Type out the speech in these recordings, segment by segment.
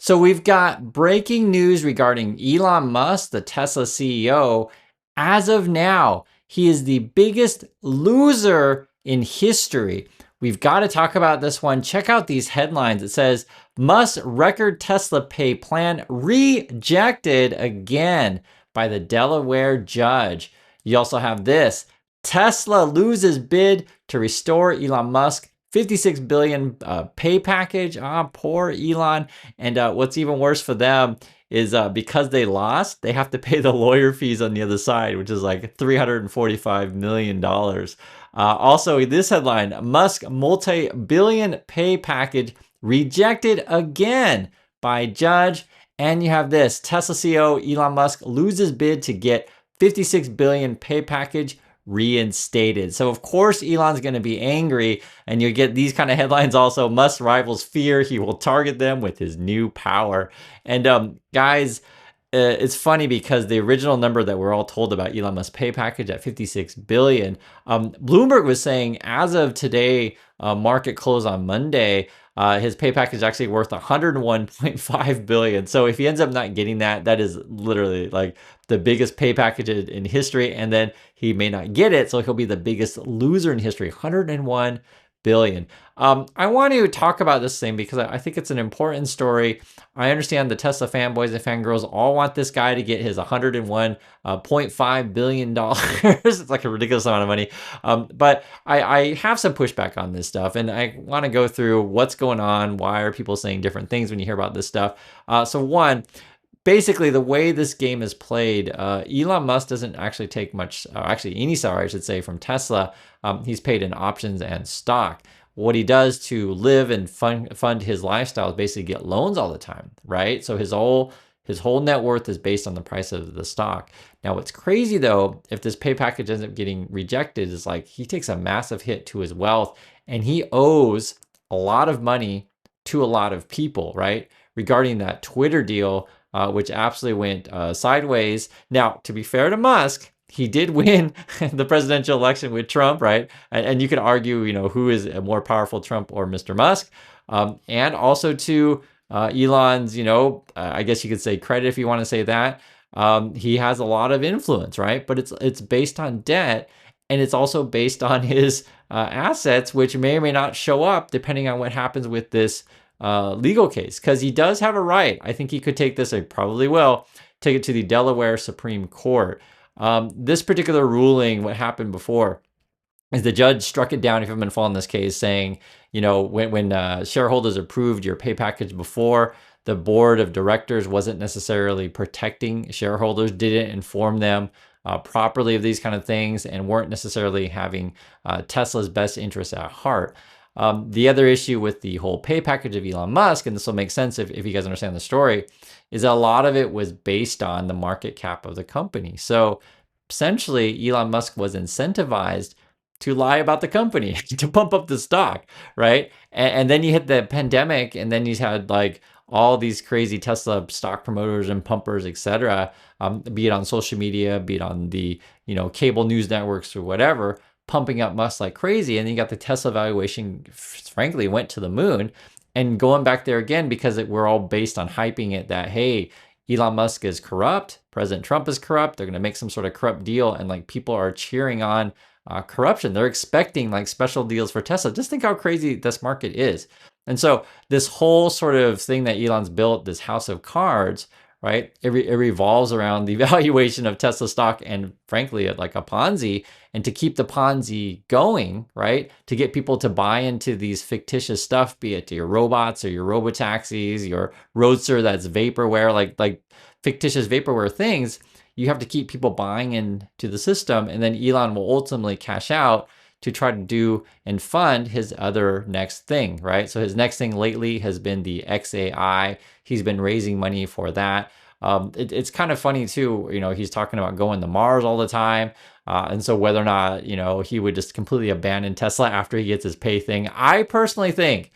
So we've got breaking news regarding Elon Musk, the Tesla CEO. As of now, he is the biggest loser in history. We've got to talk about this one. Check out these headlines. It says Musk record Tesla pay plan rejected again by the Delaware judge. You also have this. Tesla loses bid to restore Elon Musk 56 billion pay package. Poor Elon. And what's even worse for them is because they lost, they have to pay the lawyer fees on the other side, which is like $345 million. Also, this headline, Musk multi-billion pay package rejected again by judge. And you have this, Tesla CEO Elon Musk loses bid to get 56 billion pay package reinstated. So of course Elon's going to be angry, and you get these kind of headlines also. Musk rivals fear he will target them with his new power. And guys, it's funny because the original number that we're all told about Elon Musk's pay package at 56 billion, Bloomberg was saying as of today, market close on Monday, his pay package is actually worth 101.5 billion. So if he ends up not getting that, that is literally like the biggest pay package in history. And then he may not get it, so he'll be the biggest loser in history. 101 billion. I want to talk about this thing because I think it's an important story. I understand the Tesla fanboys and fangirls all want this guy to get his $101.5 billion. It's like a ridiculous amount of money. But I have some pushback on this stuff, and I want to go through what's going on. Why are people saying different things when you hear about this stuff? So one, basically the way this game is played, Elon Musk doesn't actually take much, actually any salary, I should say, from Tesla. He's paid in options and stock. What he does to live and fund his lifestyle is basically get loans all the time, right? So his whole net worth is based on the price of the stock. Now, what's crazy though, if this pay package ends up getting rejected, is like he takes a massive hit to his wealth, and he owes a lot of money to a lot of people, right? Regarding that Twitter deal, which absolutely went sideways. Now, to be fair to Musk, he did win the presidential election with Trump, right? And you can argue, who is a more powerful, Trump or Mr. Musk? And also to Elon's, I guess you could say credit if you want to say that. He has a lot of influence, right? But it's based on debt, and it's also based on his assets, which may or may not show up depending on what happens with this legal case, because he does have a right. I think he could take this, I probably will, take it to the Delaware Supreme Court. This particular ruling, what happened before, is the judge struck it down, if you've been following this case, saying, when shareholders approved your pay package before, the board of directors wasn't necessarily protecting shareholders, didn't inform them properly of these kind of things, and weren't necessarily having Tesla's best interests at heart. The other issue with the whole pay package of Elon Musk, and this will make sense if you guys understand the story, is that a lot of it was based on the market cap of the company. So essentially, Elon Musk was incentivized to lie about the company, to pump up the stock, right? And then you hit the pandemic, and then you had like all these crazy Tesla stock promoters and pumpers, etc., be it on social media, be it on the cable news networks or whatever, pumping up Musk like crazy. And then you got the Tesla valuation, frankly, went to the moon. And going back there again, because we're all based on hyping it that, hey, Elon Musk is corrupt, President Trump is corrupt, they're going to make some sort of corrupt deal, and like people are cheering on corruption. They're expecting like special deals for Tesla. Just think how crazy this market is. And so this whole sort of thing that Elon's built, this house of cards, right? It revolves around the valuation of Tesla stock, and frankly, like a Ponzi. And to keep the Ponzi going, right? To get people to buy into these fictitious stuff, be it your robots or your robotaxis, your Roadster that's vaporware, like fictitious vaporware things, you have to keep people buying into the system. And then Elon will ultimately cash out to try to do and fund his other next thing, right? So his next thing lately has been the XAI. He's been raising money for that. It's kind of funny too, he's talking about going to Mars all the time. And so whether or not, he would just completely abandon Tesla after he gets his pay thing, I personally think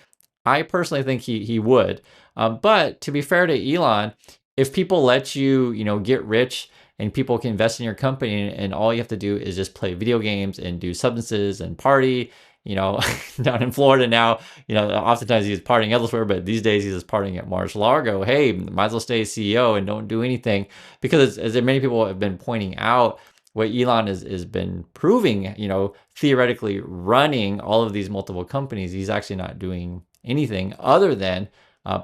he would. But to be fair to Elon, if people let you, get rich and people can invest in your company, and all you have to do is just play video games and do substances and party down in Florida now. Oftentimes he's partying elsewhere, but these days he's just partying at Mar-a-Lago. Hey, might as well stay CEO and don't do anything, because as many people have been pointing out, what Elon has been proving, theoretically running all of these multiple companies, he's actually not doing anything other than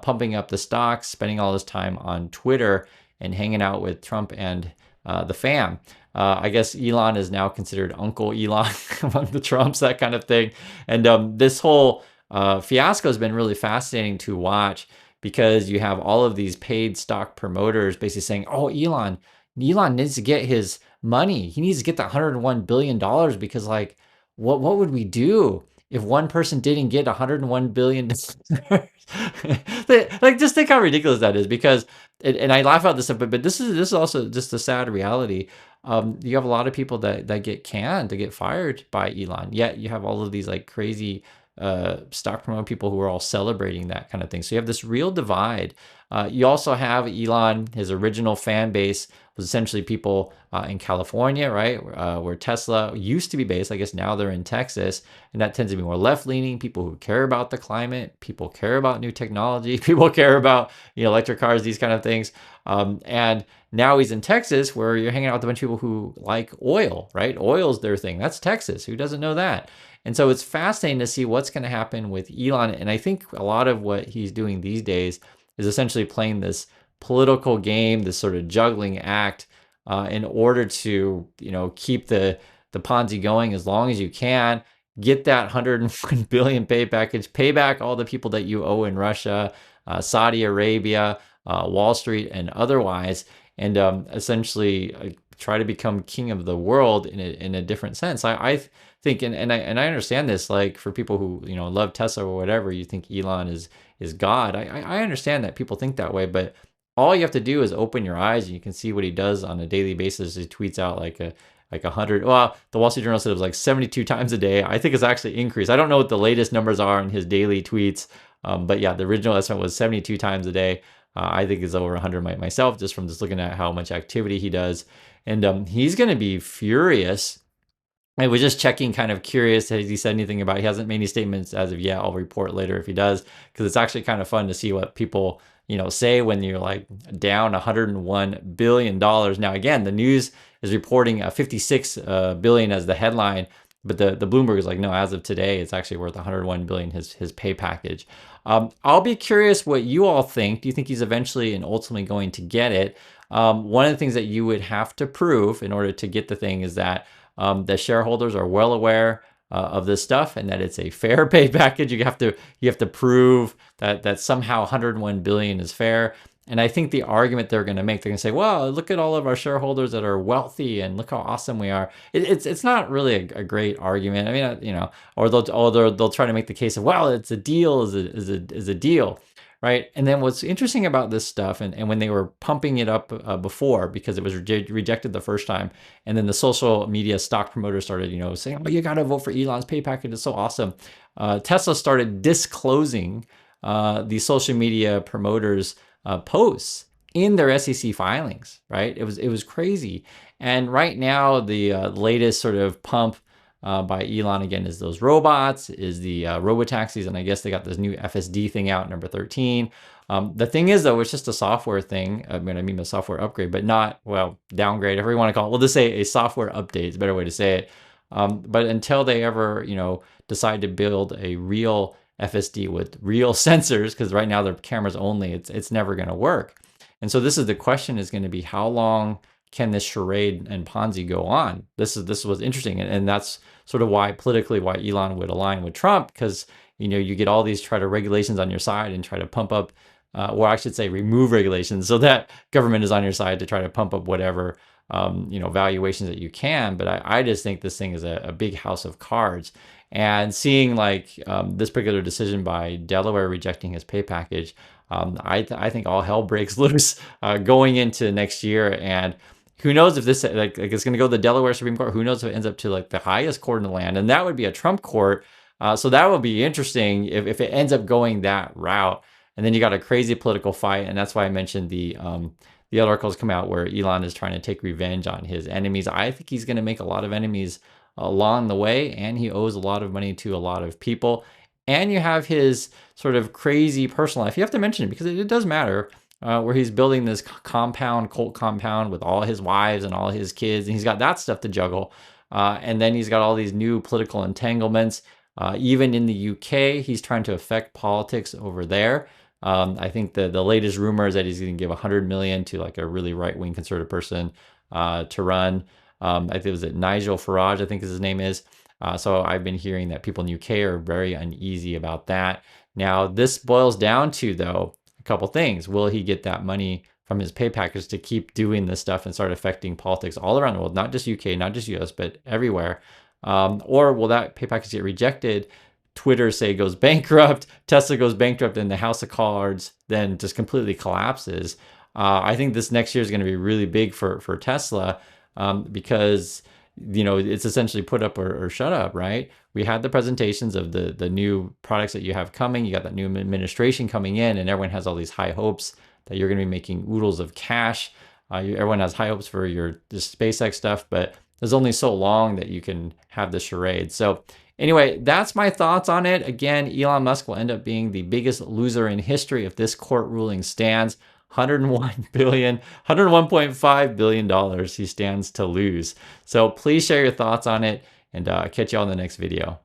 pumping up the stocks, spending all his time on Twitter and hanging out with Trump and the fam. I guess Elon is now considered Uncle Elon among the Trumps, that kind of thing. And this whole fiasco has been really fascinating to watch, because you have all of these paid stock promoters basically saying, oh, Elon needs to get his money. He needs to get that $101 billion, because what would we do if one person didn't get $101 billion? Just think how ridiculous that is, because and I laugh about this stuff, but this is also just a sad reality. You have a lot of people that get canned, to get fired by Elon, yet you have all of these crazy stock promote people who are all celebrating that kind of thing. So you have this real divide. You also have Elon, his original fan base was essentially people in California, right, where Tesla used to be based. I guess now they're in Texas, and that tends to be more left-leaning, people who care about the climate, people care about new technology, people care about electric cars, these kind of things. And now he's in Texas, where you're hanging out with a bunch of people who like oil, right? Oil's their thing. That's Texas. Who doesn't know that? And so it's fascinating to see what's going to happen with Elon. And I think a lot of what he's doing these days is essentially playing this political game, this sort of juggling act, in order to, keep the Ponzi going as long as you can, get that 101 billion pay package, pay back all the people that you owe in Russia, Saudi Arabia, Wall Street, and otherwise, and essentially try to become king of the world in a different sense. I think, and I understand this, for people who love Tesla or whatever, you think Elon is God. I understand that people think that way, but all you have to do is open your eyes, and you can see what he does on a daily basis. He tweets out like 100. Well, the Wall Street Journal said it was 72 times a day. I think it's actually increased. I don't know what the latest numbers are in his daily tweets, but yeah, the original estimate was 72 times a day. I think it's over 100 myself, just from looking at how much activity he does. And he's going to be furious. I was just checking, kind of curious, has he said anything about, he hasn't made any statements as of yet. I'll report later if he does, because it's actually kind of fun to see what people, say when you're down $101 billion. Now, again, the news is reporting 56 billion as the headline, but the Bloomberg is no, as of today, it's actually worth 101 billion, his pay package. I'll be curious what you all think. Do you think he's eventually and ultimately going to get it? One of the things that you would have to prove in order to get the thing is that the shareholders are well aware of this stuff, and that it's a fair pay package. You have to prove that somehow 101 billion is fair. And I think the argument they're going to make, they're going to say, well, look at all of our shareholders that are wealthy, and look how awesome we are. It's not really a great argument. I mean, or they'll try to make the case of, well, it's a deal is a deal. Right. And then what's interesting about this stuff, and when they were pumping it up before, because it was rejected the first time, and then the social media stock promoters started, saying, oh, you got to vote for Elon's pay package. It's so awesome. Tesla started disclosing the social media promoters' posts in their SEC filings. Right. It was crazy. And right now, the latest sort of pump by Elon again is those robots, is the robotaxis, and I guess they got this new FSD thing out, number 13. The thing is, though, it's just a software thing. I mean a software upgrade, but not, well, downgrade, however you want to call it. We'll just say a software update. It's a better way to say it. But until they ever, decide to build a real FSD with real sensors, because right now they're cameras only, it's never going to work. And so this is the question, is going to be, how long can this charade and Ponzi go on? This was interesting, and that's sort of why politically why Elon would align with Trump, because you get all these regulations on your side and try to pump up, or I should say remove regulations, so that government is on your side to try to pump up whatever valuations that you can. But I just think this thing is a big house of cards, and seeing this particular decision by Delaware rejecting his pay package, I think all hell breaks loose going into next year. And who knows if this it's going to go to the Delaware Supreme Court? Who knows if it ends up to the highest court in the land, and that would be a Trump court. So that would be interesting if it ends up going that route. And then you got a crazy political fight, and that's why I mentioned the articles come out where Elon is trying to take revenge on his enemies. I think he's going to make a lot of enemies along the way, and he owes a lot of money to a lot of people. And you have his sort of crazy personal life. You have to mention it because it does matter. Where he's building this compound, cult compound with all his wives and all his kids, and he's got that stuff to juggle. And then he's got all these new political entanglements. Even in the UK, he's trying to affect politics over there. I think the latest rumor is that he's going to give 100 million to like a really right wing conservative person to run. I think it was Nigel Farage, I think his name is. So I've been hearing that people in the UK are very uneasy about that. Now, this boils down to, though, a couple things. Will he get that money from his pay package to keep doing this stuff and start affecting politics all around the world, not just UK, not just US, but everywhere? Or will that pay package get rejected? Twitter, say, goes bankrupt, Tesla goes bankrupt, and the house of cards then just completely collapses. I think this next year is going to be really big for Tesla because it's essentially put up or shut up, right? We had the presentations of the new products that you have coming. You got that new administration coming in, and everyone has all these high hopes that you're going to be making oodles of cash. Everyone has high hopes for the SpaceX stuff, but there's only so long that you can have the charade. So anyway, that's my thoughts on it. Again, Elon Musk will end up being the biggest loser in history if this court ruling stands. $101.5 billion he stands to lose. So please share your thoughts on it, and catch you all in the next video.